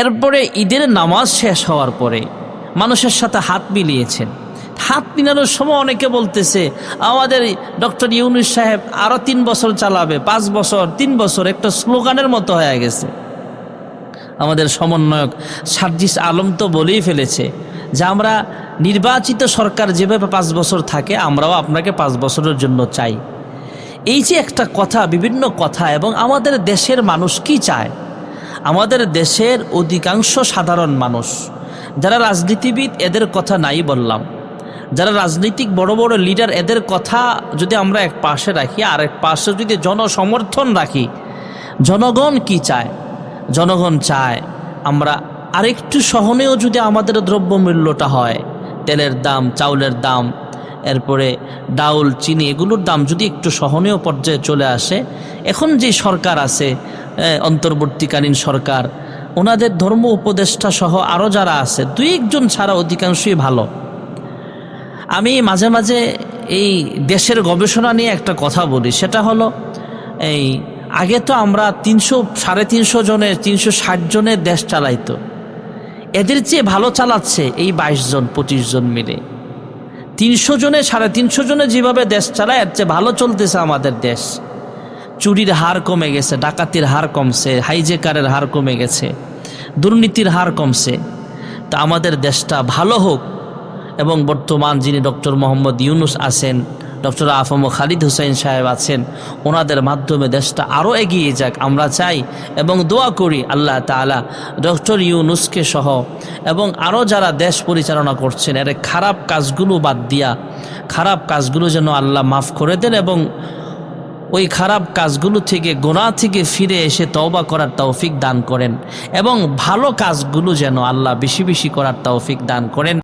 এরপরে ঈদের নামাজ শেষ হওয়ার পরে মানুষের সাথে হাত মিলিয়েছেন। হাত মিলানোর সময় অনেকে বলতেছে আমাদের ডক্টর ইউনূস সাহেব আরও 3 বছর চালাবে, 5 বছর, 3 বছর, একটা স্লোগানের মতো হয়ে গেছে। আমাদের সমন্বয়ক সার্জিস আলম তো বলেই ফেলেছে যে আমরা নির্বাচিত সরকার যেভাবে 5 বছর থাকে আমরাও আপনাকে 5 বছরের জন্য চাই। এই যে একটা কথা, বিভিন্ন কথা, এবং আমাদের দেশের মানুষ কি চায়, আমাদের দেশের অধিকাংশ সাধারণ মানুষ যারা রাজনীতিবিদ এদের কথা নাই বললাম, যারা রাজনৈতিক বড় বড় লিডার এদের কথা যদি আমরা এক পাশে রাখি, আর এক পাশে যদি জনসমর্থন রাখি, জনগণ কি চায়? জনগণ চায় আমরা আরেকটু সহনীয় যদি আমাদের দ্রব্যমূল্যটা হয়, তেলের দাম, চাউলের দাম, এরপরে ডাউল, চিনি, এগুলোর দাম যদি একটু সহনীয় পর্যায়ে চলে আসে। এখন যে সরকার আছে, অন্তর্বর্তীকালীন সরকার, ওনাদের ধর্ম উপদেষ্টা সহ আরও যারা আছে, 2-1 জন ছাড়া অধিকাংশই ভালো। আমি মাঝে মাঝে এই দেশের গবেষণা নিয়ে একটা কথা বলি, সেটা হলো এই আগে তো আমরা 300-350 জনের, 360 জনের দেশ চালাইতো, এদের চেয়ে ভালো চালাচ্ছে এই 22 জন 25 জন মিলে। 300 জনে 350 জনে যেভাবে দেশ চালায় এর চেয়ে ভালো চলতেছে আমাদের দেশ। চুরির হার কমে গেছে, ডাকাতির হার কমছে, হাইজেকারের হার কমে গেছে, দুর্নীতির হার কমছে। তা আমাদের দেশটা ভালো হোক, এবং বর্তমান যিনি ডক্টর মোহাম্মদ ইউনূস আছেন, ডক্টর আফম খালিদ হোসেন সাহেব আছেন, ওনাদের মাধ্যমে দেশটা আরও এগিয়ে যাক আমরা চাই এবং দোয়া করি আল্লাহ তাআলা ডক্টর ইউনূসকে সহ এবং আরও যারা দেশ পরিচালনা করছেন এর খারাপ কাজগুলো বাদ দিয়া খারাপ কাজগুলো যেন আল্লাহ মাফ করে দেন, এবং ওই খারাপ কাজগুলো থেকে, গুনাহ থেকে ফিরে এসে তওবা করার তৌফিক দান করেন, এবং ভালো কাজগুলো যেন আল্লাহ বেশি বেশি করার তৌফিক দান করেন।